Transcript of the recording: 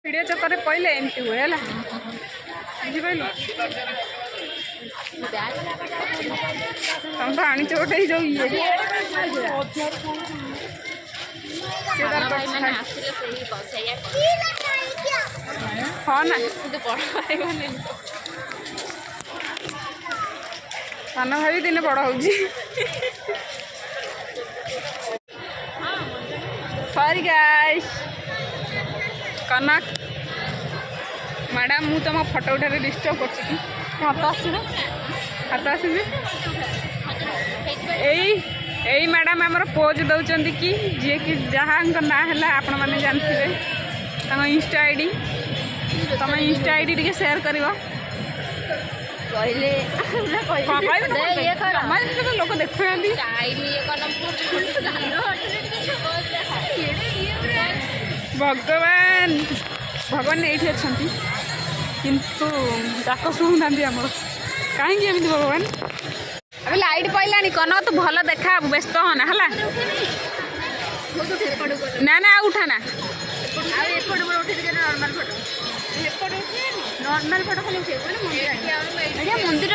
video चक्कर पहले एमती हुए है बुझिपाल तुम तो आनी गोटे जो ये हाँ ना सान भाई दिन बड़ हो सॉरी गाइस कनक मैडम मु तुम फोटो उठारे डिस्टर्ब कर हाथ आस यही मैडम आमर पोज दौरान कि जी कि जहाँ ना है आपण मैंने जानते इंस्टा आईडी तुम इंस्टा आईडी टी शेयर कर लोक देखु भगवान भगवान ये अच्छा किंतु डाक शुणुना आमर कहीं एमती भगवान अभी लाइट पड़ला कन तू भल देखा व्यस्त होना है ना ना उठाना नॉर्मल फोटो खाली मंदिर